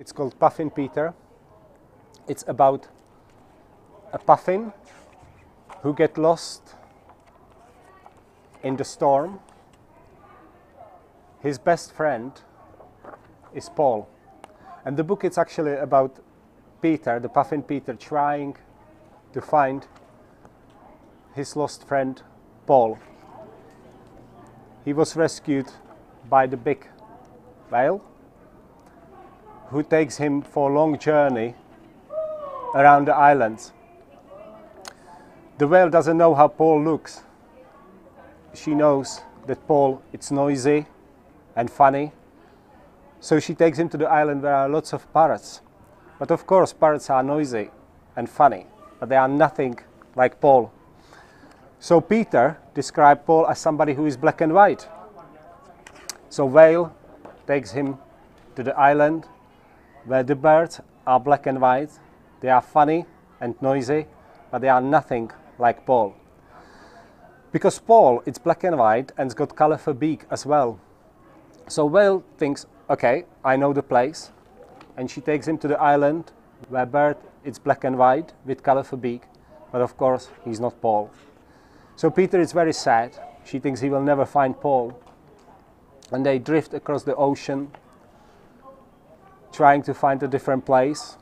It's called Puffin Peter. It's about a puffin who get lost in the storm. His best friend is Paul. And the book is actually about Peter, the puffin Peter, trying to find his lost friend Paul. He was rescued by the big whale, who takes him for a long journey around the islands. The whale doesn't know how Paul looks. She knows that Paul is noisy and funny, so she takes him to the island where are lots of parrots. But of course parrots are noisy and funny, but they are nothing like Paul. So Peter described Paul as somebody who is black and white. So whale takes him to the island where the birds are black and white. They are funny and noisy, but they are nothing like Paul. Because Paul is black and white and it's got colorful beak as well. So whale thinks, okay, I know the place, and she takes him to the island where bird is black and white with colorful beak, but of course he's not Paul. So Peter is very sad. She thinks he will never find Paul, and they drift across the ocean trying to find a different place.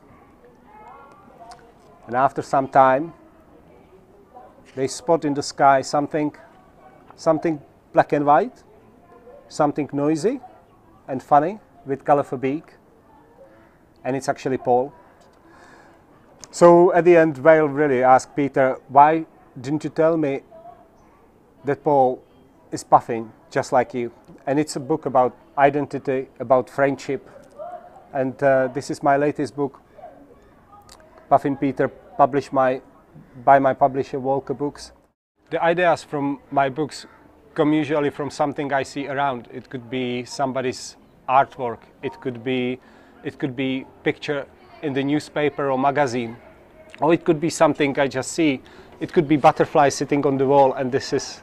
And after some time they spot in the sky something black and white, something noisy and funny with colorful beak, and it's actually Paul. So at the end whale really asked Peter, why didn't you tell me that Paul is puffin just like you? And it's a book about identity, about friendship, and this is my latest book, Puffin Peter, published by my publisher Walker Books. The ideas from my books come usually from something I see around. It could be somebody's artwork, it could be picture in the newspaper or magazine, or it could be something I just see. It could be butterflies sitting on the wall, and this is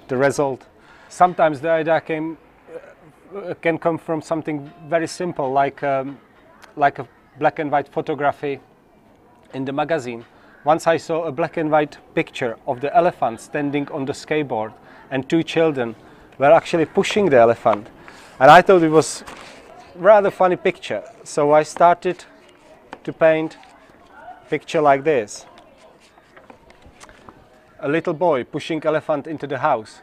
the result. Sometimes the idea can come from something very simple, like a black and white photography in the magazine. Once I saw a black and white picture of the elephant standing on the skateboard, and two children were actually pushing the elephant. And I thought it was a rather funny picture. So I started to paint a picture like this. A little boy pushing elephant into the house.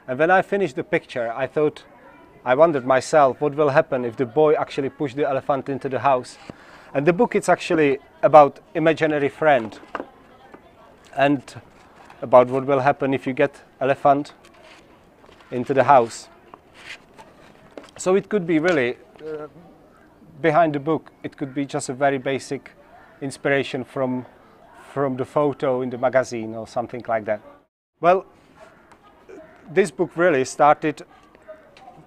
And when I finished the picture, I wondered myself, what will happen if the boy actually pushed the elephant into the house? And the book is actually about imaginary friend, and about what will happen if you get elephant into the house. So it could be really, behind the book, it could be just a very basic inspiration from the photo in the magazine or something like that. Well, this book really started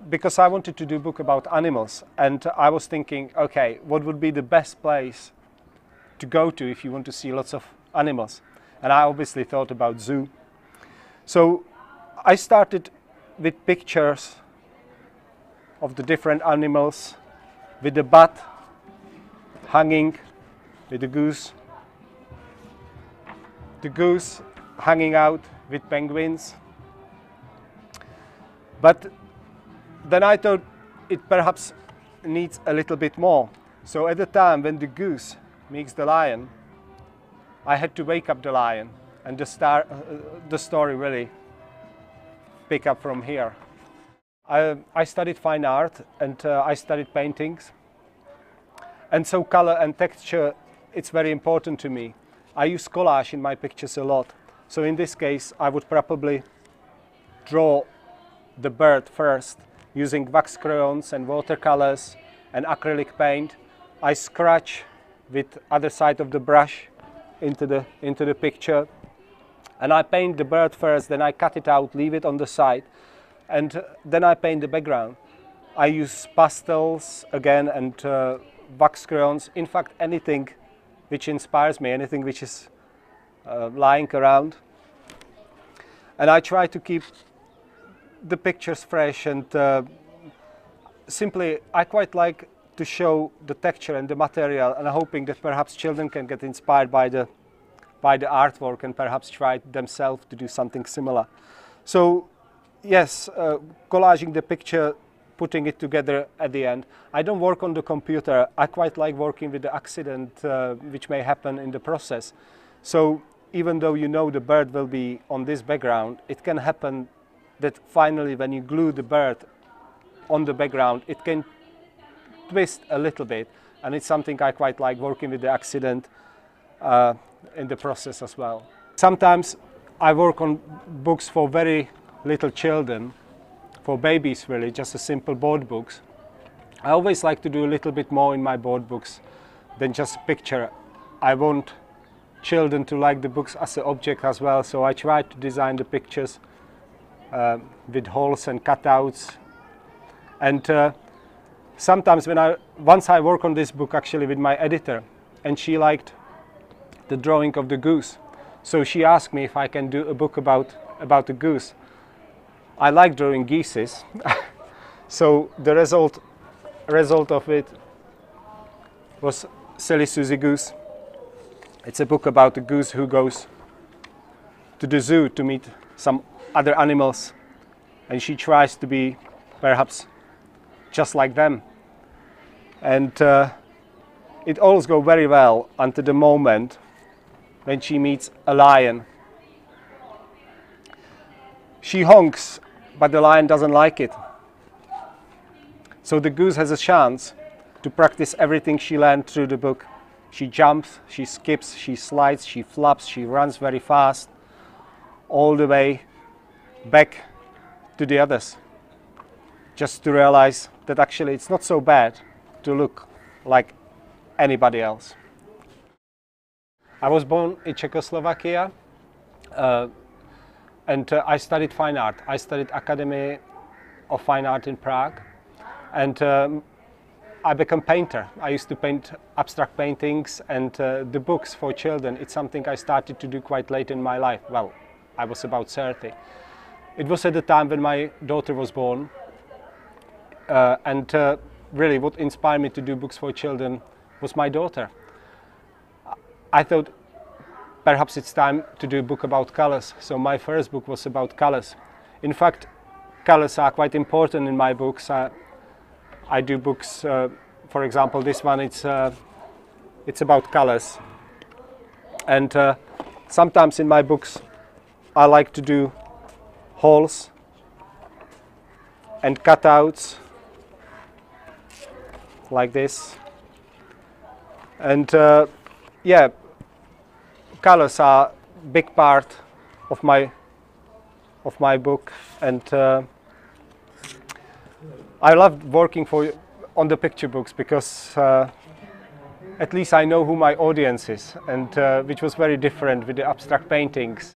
because I wanted to do a book about animals, and I was thinking, okay, what would be the best place to go to if you want to see lots of animals? And I obviously thought about zoo. So I started with pictures of the different animals, with the bat hanging, with the goose hanging out with penguins. But then I thought it perhaps needs a little bit more. So at the time when the goose meets the lion, I had to wake up the lion, and the story really pick up from here. I studied fine art, and I studied paintings, and so color and texture, it's very important to me. I use collage in my pictures a lot. So in this case I would probably draw the bird first using wax crayons and watercolors and acrylic paint. I scratch with other side of the brush into the picture, and I paint the bird first, then I cut it out, leave it on the side, and then I paint the background. I use pastels again and wax crayons, in fact anything which inspires me, anything which is lying around. And I try to keep the pictures fresh, and simply I quite like to show the texture and the material, and hoping that perhaps children can get inspired by the artwork and perhaps try themselves to do something similar. So yes, collaging the picture, putting it together at the end. I don't work on the computer. I quite like working with the accident which may happen in the process. So even though you know the bird will be on this background, it can happen that finally when you glue the bird on the background, it can twist a little bit, and it's something I quite like, working with the accident in the process as well. Sometimes I work on books for very little children, for babies really, just a simple board books. I always like to do a little bit more in my board books than just a picture. I want children to like the books as an object as well, so I try to design the pictures with holes and cutouts. And sometimes once I work on this book actually with my editor, and she liked the drawing of the goose, so she asked me if I can do a book about the goose. I like drawing geeses, so the result of it was Silly Susie Goose. It's a book about a goose who goes to the zoo to meet some other animals, and she tries to be perhaps just like them. And it all goes very well until the moment when she meets a lion. She honks, but the lion doesn't like it. So the goose has a chance to practice everything she learned through the book. She jumps, she skips, she slides, she flaps, she runs very fast, all the way back to the others, just to realize that actually it's not so bad to look like anybody else. I was born in Czechoslovakia, and I studied fine art. I studied Academy of Fine Art in Prague, and I became a painter. I used to paint abstract paintings, and the books for children, it's something I started to do quite late in my life. Well, I was about 30. It was at the time when my daughter was born, and really what inspired me to do books for children was my daughter. I thought perhaps it's time to do a book about colors, so my first book was about colors. In fact, colors are quite important in my books. I do books, for example, this one, it's about colors. And sometimes in my books I like to do holes and cutouts like this. And yeah, colors are a big part of my book, and I loved working on the picture books because at least I know who my audience is, and which was very different with the abstract paintings.